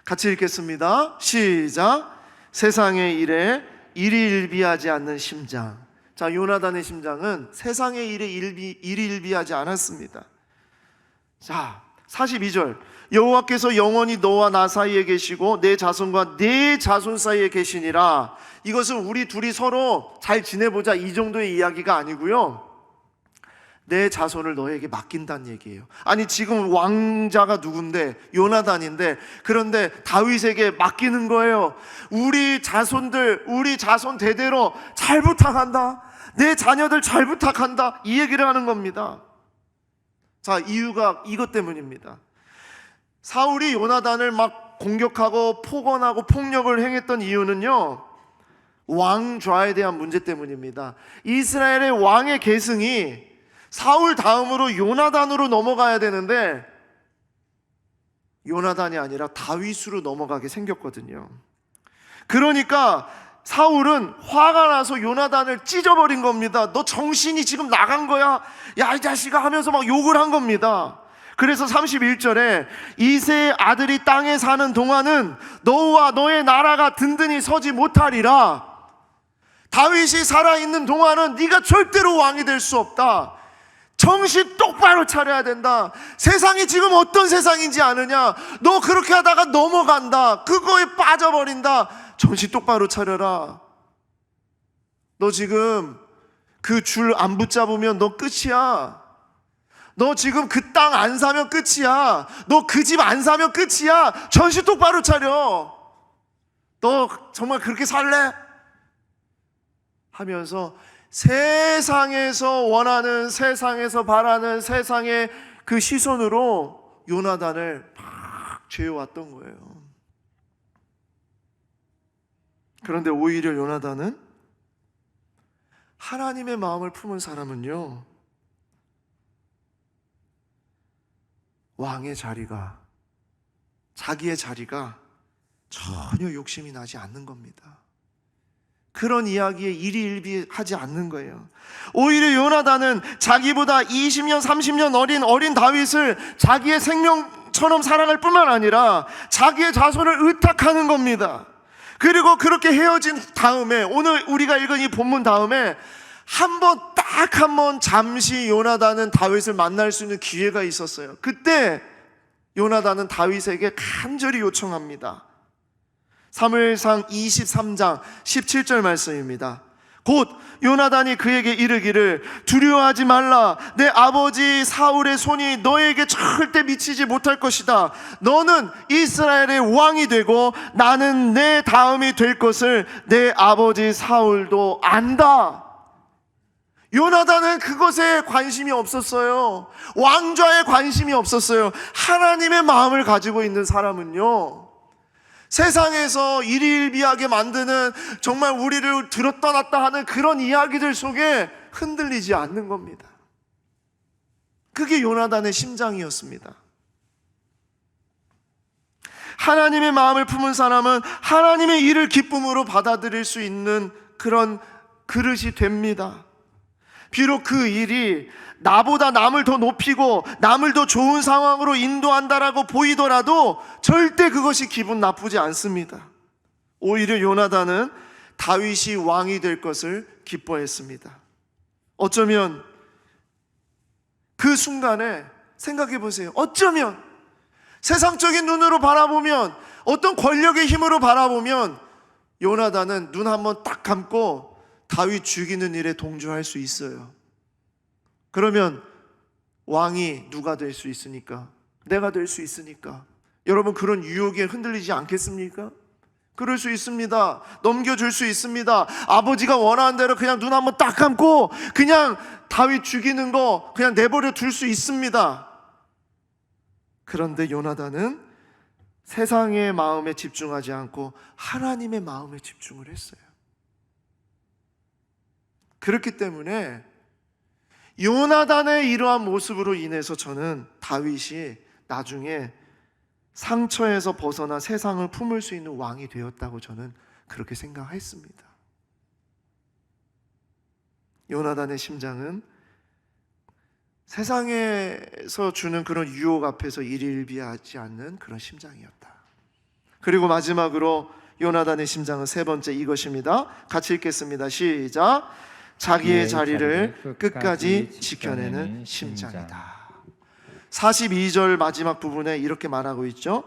같이 읽겠습니다. 시작. 세상의 일에 일희일비하지 않는 심장. 자, 요나단의 심장은 세상의 일에 일희일비하지 않았습니다. 자, 42절. 여호와께서 영원히 너와 나 사이에 계시고 내 자손과 내 자손 사이에 계시니라. 이것은 우리 둘이 서로 잘 지내보자 이 정도의 이야기가 아니고요, 내 자손을 너에게 맡긴다는 얘기예요. 아니 지금 왕자가 누군데? 요나단인데, 그런데 다윗에게 맡기는 거예요. 우리 자손들, 우리 자손 대대로 잘 부탁한다, 내 자녀들 잘 부탁한다, 이 얘기를 하는 겁니다. 자, 이유가 이것 때문입니다. 사울이 요나단을 막 공격하고 폭언하고 폭력을 행했던 이유는요, 왕좌에 대한 문제 때문입니다. 이스라엘의 왕의 계승이 사울 다음으로 요나단으로 넘어가야 되는데 요나단이 아니라 다윗으로 넘어가게 생겼거든요. 그러니까 사울은 화가 나서 요나단을 찢어버린 겁니다. 너 정신이 지금 나간 거야? 야, 이 자식아 하면서 막 욕을 한 겁니다. 그래서 31절에 이새의 아들이 땅에 사는 동안은 너와 너의 나라가 든든히 서지 못하리라. 다윗이 살아있는 동안은 네가 절대로 왕이 될 수 없다. 정신 똑바로 차려야 된다. 세상이 지금 어떤 세상인지 아느냐? 너 그렇게 하다가 넘어간다. 그거에 빠져버린다. 정신 똑바로 차려라. 너 지금 그 줄 안 붙잡으면 너 끝이야. 너 지금 그 땅 안 사면 끝이야. 너 그 집 안 사면 끝이야. 정신 똑바로 차려. 너 정말 그렇게 살래? 하면서 세상에서 원하는, 세상에서 바라는 세상의 그 시선으로 요나단을 막 죄어왔던 거예요. 그런데 오히려 요나단은, 하나님의 마음을 품은 사람은요, 왕의 자리가, 자기의 자리가 전혀 욕심이 나지 않는 겁니다. 그런 이야기에 일희일비하지 않는 거예요. 오히려 요나단은 자기보다 20년 30년 어린 다윗을 자기의 생명처럼 사랑할 뿐만 아니라 자기의 자손을 의탁하는 겁니다. 그리고 그렇게 헤어진 다음에, 오늘 우리가 읽은 이 본문 다음에 딱 한 번 잠시 요나단은 다윗을 만날 수 있는 기회가 있었어요. 그때 요나단은 다윗에게 간절히 요청합니다. 사무엘상 23장 17절 말씀입니다. 곧 요나단이 그에게 이르기를 두려워하지 말라. 내 아버지 사울의 손이 너에게 절대 미치지 못할 것이다. 너는 이스라엘의 왕이 되고 나는 내 다음이 될 것을 내 아버지 사울도 안다. 요나단은 그것에 관심이 없었어요. 왕좌에 관심이 없었어요. 하나님의 마음을 가지고 있는 사람은요, 세상에서 일희일비하게 만드는, 정말 우리를 들었다 놨다 하는 그런 이야기들 속에 흔들리지 않는 겁니다. 그게 요나단의 심장이었습니다. 하나님의 마음을 품은 사람은 하나님의 일을 기쁨으로 받아들일 수 있는 그런 그릇이 됩니다. 비록 그 일이 나보다 남을 더 높이고 남을 더 좋은 상황으로 인도한다라고 보이더라도 절대 그것이 기분 나쁘지 않습니다. 오히려 요나단은 다윗이 왕이 될 것을 기뻐했습니다. 어쩌면 그 순간에 생각해 보세요. 어쩌면 세상적인 눈으로 바라보면, 어떤 권력의 힘으로 바라보면 요나단은 눈 한번 딱 감고 다윗 죽이는 일에 동조할 수 있어요. 그러면 왕이 누가 될 수 있으니까? 내가 될 수 있으니까. 여러분, 그런 유혹에 흔들리지 않겠습니까? 그럴 수 있습니다. 넘겨줄 수 있습니다. 아버지가 원하는 대로 그냥 눈 한번 딱 감고 그냥 다윗 죽이는 거 그냥 내버려 둘 수 있습니다. 그런데 요나단은 세상의 마음에 집중하지 않고 하나님의 마음에 집중을 했어요. 그렇기 때문에 요나단의 이러한 모습으로 인해서 저는 다윗이 나중에 상처에서 벗어나 세상을 품을 수 있는 왕이 되었다고 저는 그렇게 생각했습니다. 요나단의 심장은 세상에서 주는 그런 유혹 앞에서 일희일비하지 않는 그런 심장이었다. 그리고 마지막으로 요나단의 심장은 세 번째 이것입니다. 같이 읽겠습니다. 시작. 자기의 자리를 끝까지 지켜내는 심장이다. 42절 마지막 부분에 이렇게 말하고 있죠.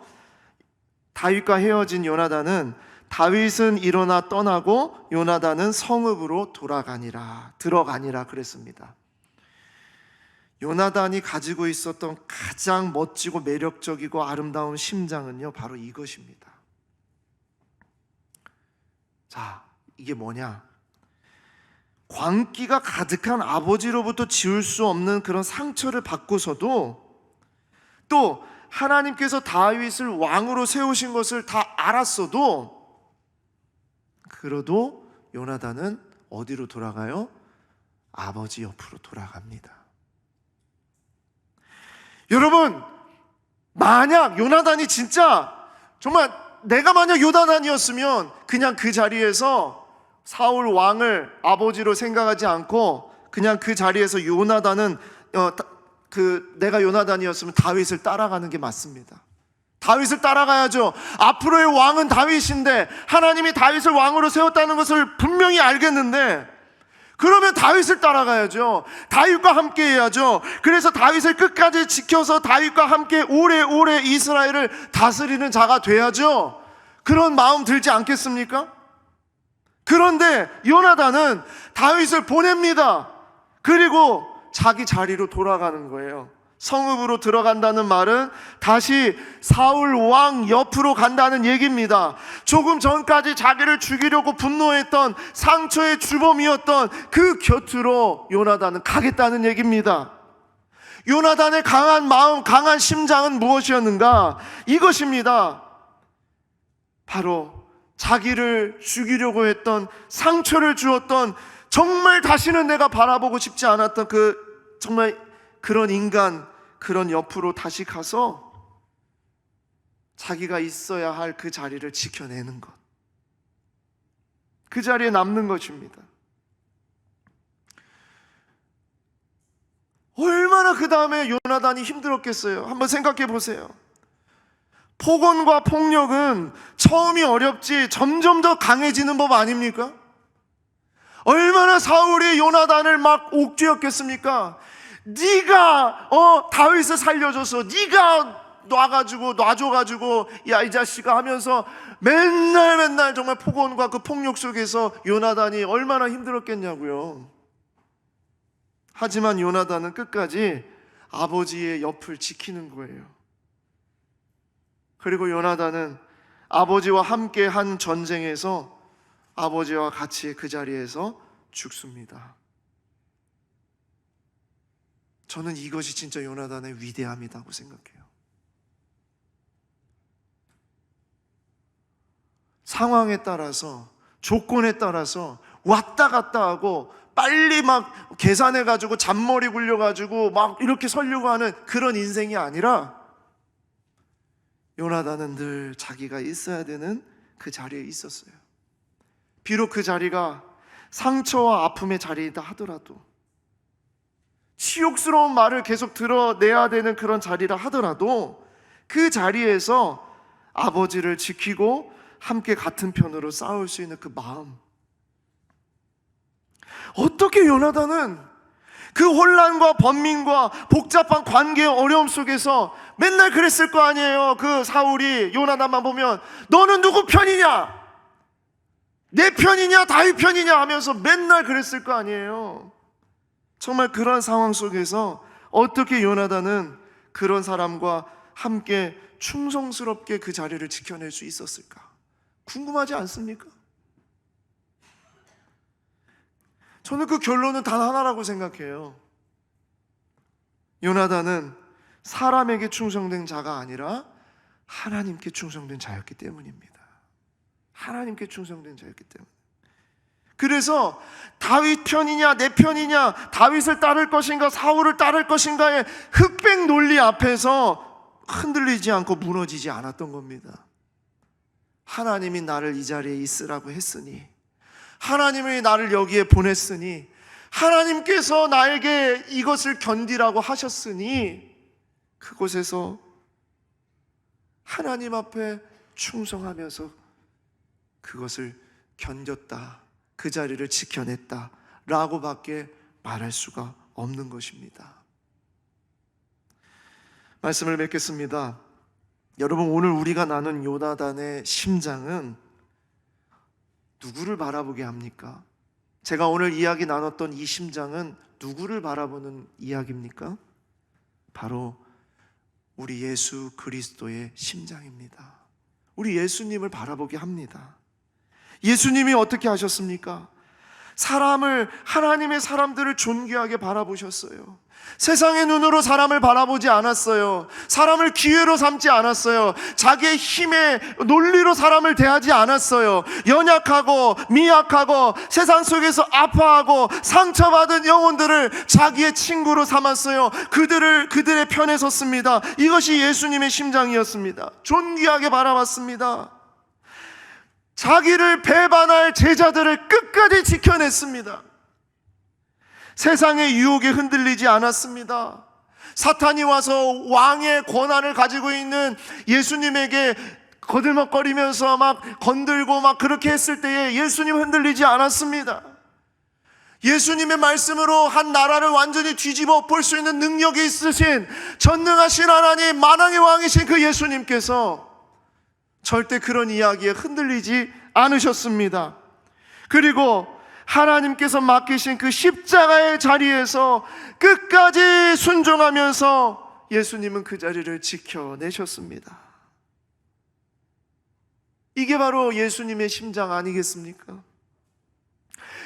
다윗과 헤어진 요나단은 다윗은 일어나 떠나고 요나단은 성읍으로 들어가니라 그랬습니다. 요나단이 가지고 있었던 가장 멋지고 매력적이고 아름다운 심장은요, 바로 이것입니다. 자, 이게 뭐냐? 광기가 가득한 아버지로부터 지울 수 없는 그런 상처를 받고서도 또 하나님께서 다윗을 왕으로 세우신 것을 다 알았어도, 그래도 요나단은 어디로 돌아가요? 아버지 옆으로 돌아갑니다. 여러분, 만약 요나단이 진짜 정말 내가 만약 요나단이었으면 그냥 그 자리에서 사울 왕을 아버지로 생각하지 않고 그냥 그 자리에서 요나단은 내가 요나단이었으면 다윗을 따라가는 게 맞습니다. 다윗을 따라가야죠. 앞으로의 왕은 다윗인데 하나님이 다윗을 왕으로 세웠다는 것을 분명히 알겠는데, 그러면 다윗을 따라가야죠. 다윗과 함께 해야죠. 그래서 다윗을 끝까지 지켜서 다윗과 함께 오래오래 이스라엘을 다스리는 자가 돼야죠. 그런 마음 들지 않겠습니까? 그런데 요나단은 다윗을 보냅니다. 그리고 자기 자리로 돌아가는 거예요. 성읍으로 들어간다는 말은 다시 사울 왕 옆으로 간다는 얘기입니다. 조금 전까지 자기를 죽이려고 분노했던 상처의 주범이었던 그 곁으로 요나단은 가겠다는 얘기입니다. 요나단의 강한 마음, 강한 심장은 무엇이었는가? 이것입니다. 바로 자기를 죽이려고 했던, 상처를 주었던, 정말 다시는 내가 바라보고 싶지 않았던 정말 그런 인간, 그런 옆으로 다시 가서 자기가 있어야 할 그 자리를 지켜내는 것, 그 자리에 남는 것입니다. 얼마나 그 다음에 요나단이 힘들었겠어요. 한번 생각해 보세요. 폭언과 폭력은 처음이 어렵지 점점 더 강해지는 법 아닙니까? 얼마나 사울이 요나단을 막 옥죄었겠습니까? 네가 다윗을 살려줘서, 네가 놔줘가지고 야 이 자식아 하면서 맨날 정말 폭언과 그 폭력 속에서 요나단이 얼마나 힘들었겠냐고요. 하지만 요나단은 끝까지 아버지의 옆을 지키는 거예요. 그리고 요나단은 아버지와 함께 한 전쟁에서 아버지와 같이 그 자리에서 죽습니다. 저는 이것이 진짜 요나단의 위대함이라고 생각해요. 상황에 따라서, 조건에 따라서 왔다 갔다 하고 빨리 막 계산해가지고 잔머리 굴려가지고 막 이렇게 서려고 하는 그런 인생이 아니라, 요나단은 늘 자기가 있어야 되는 그 자리에 있었어요. 비록 그 자리가 상처와 아픔의 자리이다 하더라도, 치욕스러운 말을 계속 드러내야 되는 그런 자리라 하더라도 그 자리에서 아버지를 지키고 함께 같은 편으로 싸울 수 있는 그 마음, 어떻게 요나단은 그 혼란과 번민과 복잡한 관계의 어려움 속에서 맨날 그랬을 거 아니에요. 그 사울이 요나단만 보면 너는 누구 편이냐, 내 편이냐 다윗 편이냐 하면서 맨날 그랬을 거 아니에요. 정말 그런 상황 속에서 어떻게 요나단은 그런 사람과 함께 충성스럽게 그 자리를 지켜낼 수 있었을까? 궁금하지 않습니까? 저는 그 결론은 단 하나라고 생각해요. 요나단은 사람에게 충성된 자가 아니라 하나님께 충성된 자였기 때문입니다. 하나님께 충성된 자였기 때문에. 그래서 다윗 편이냐 내 편이냐, 다윗을 따를 것인가 사울을 따를 것인가의 흑백 논리 앞에서 흔들리지 않고 무너지지 않았던 겁니다. 하나님이 나를 이 자리에 있으라고 했으니, 하나님이 나를 여기에 보냈으니, 하나님께서 나에게 이것을 견디라고 하셨으니 그곳에서 하나님 앞에 충성하면서 그것을 견뎠다, 그 자리를 지켜냈다 라고밖에 말할 수가 없는 것입니다. 말씀을 맺겠습니다. 여러분, 오늘 우리가 나눈 요나단의 심장은 누구를 바라보게 합니까? 제가 오늘 이야기 나눴던 이 심장은 누구를 바라보는 이야기입니까? 바로 우리 예수 그리스도의 심장입니다. 우리 예수님을 바라보게 합니다. 예수님이 어떻게 하셨습니까? 하나님의 사람들을 존귀하게 바라보셨어요. 세상의 눈으로 사람을 바라보지 않았어요. 사람을 기회로 삼지 않았어요. 자기의 힘의 논리로 사람을 대하지 않았어요. 연약하고 미약하고 세상 속에서 아파하고 상처받은 영혼들을 자기의 친구로 삼았어요. 그들의 편에 섰습니다. 이것이 예수님의 심장이었습니다. 존귀하게 바라봤습니다. 자기를 배반할 제자들을 끝까지 지켜냈습니다. 세상의 유혹에 흔들리지 않았습니다. 사탄이 와서 왕의 권한을 가지고 있는 예수님에게 거들먹거리면서 막 건들고 막 그렇게 했을 때에 예수님 흔들리지 않았습니다. 예수님의 말씀으로 한 나라를 완전히 뒤집어 볼 수 있는 능력이 있으신 전능하신 하나님, 만왕의 왕이신 그 예수님께서 절대 그런 이야기에 흔들리지 않으셨습니다. 그리고 하나님께서 맡기신 그 십자가의 자리에서 끝까지 순종하면서 예수님은 그 자리를 지켜내셨습니다. 이게 바로 예수님의 심장 아니겠습니까?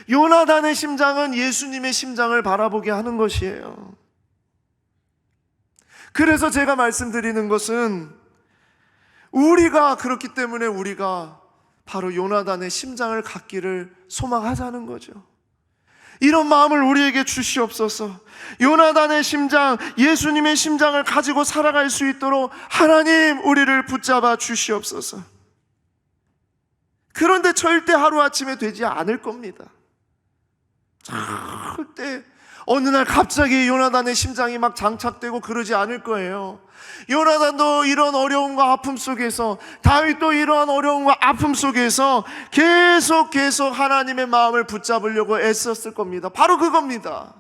요나단의 심장은 예수님의 심장을 바라보게 하는 것이에요. 그래서 제가 말씀드리는 것은 우리가 그렇기 때문에 우리가 바로 요나단의 심장을 갖기를 소망하자는 거죠. 이런 마음을 우리에게 주시옵소서. 요나단의 심장, 예수님의 심장을 가지고 살아갈 수 있도록 하나님 우리를 붙잡아 주시옵소서. 그런데 절대 하루아침에 되지 않을 겁니다. 절대 어느 날 갑자기 요나단의 심장이 막 장착되고 그러지 않을 거예요. 요나단도 이런 어려움과 아픔 속에서, 다윗도 이러한 어려움과 아픔 속에서 계속 하나님의 마음을 붙잡으려고 애썼을 겁니다. 바로 그겁니다.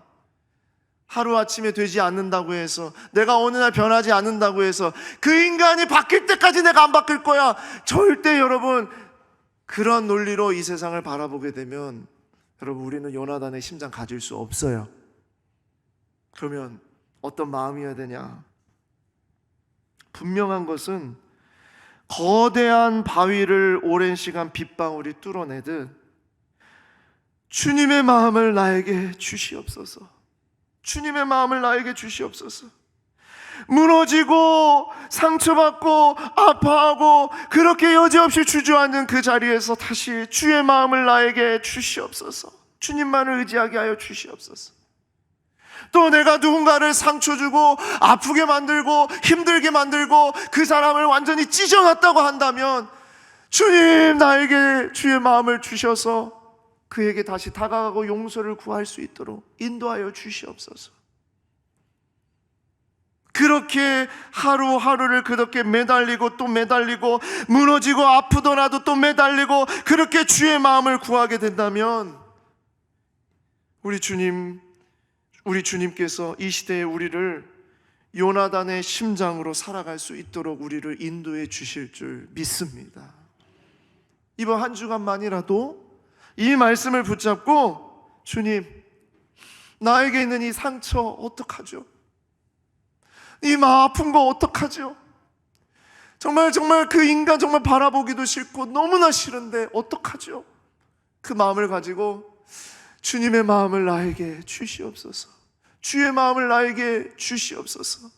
하루아침에 되지 않는다고 해서, 내가 어느 날 변하지 않는다고 해서 그 인간이 바뀔 때까지 내가 안 바뀔 거야, 절대 여러분 그런 논리로 이 세상을 바라보게 되면 여러분 우리는 요나단의 심장 가질 수 없어요. 그러면 어떤 마음이어야 되냐? 분명한 것은 거대한 바위를 오랜 시간 빗방울이 뚫어내듯 주님의 마음을 나에게 주시옵소서. 주님의 마음을 나에게 주시옵소서. 무너지고 상처받고 아파하고 그렇게 여지없이 주저앉는 그 자리에서 다시 주의 마음을 나에게 주시옵소서. 주님만을 의지하게 하여 주시옵소서. 또 내가 누군가를 상처 주고 아프게 만들고 힘들게 만들고 그 사람을 완전히 찢어놨다고 한다면 주님 나에게 주의 마음을 주셔서 그에게 다시 다가가고 용서를 구할 수 있도록 인도하여 주시옵소서. 그렇게 하루하루를 그렇게 매달리고 또 매달리고 무너지고 아프더라도 또 매달리고 그렇게 주의 마음을 구하게 된다면 우리 주님께서 이 시대에 우리를 요나단의 심장으로 살아갈 수 있도록 우리를 인도해 주실 줄 믿습니다. 이번 한 주간만이라도 이 말씀을 붙잡고 주님, 나에게 있는 이 상처 어떡하죠? 이 마음 아픈 거 어떡하죠? 정말 그 인간 정말 바라보기도 싫고 너무나 싫은데 어떡하죠? 그 마음을 가지고 주님의 마음을 나에게 주시옵소서. 주의 마음을 나에게 주시옵소서.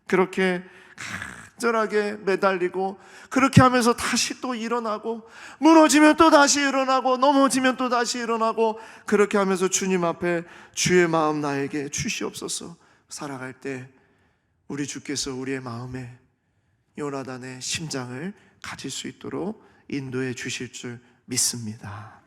그렇게 간절하게 매달리고 그렇게 하면서 다시 또 일어나고 무너지면 또 다시 일어나고 넘어지면 또 다시 일어나고 그렇게 하면서 주님 앞에 주의 마음 나에게 주시옵소서. 살아갈 때 우리 주께서 우리의 마음에 요나단의 심장을 가질 수 있도록 인도해 주실 줄 믿습니다.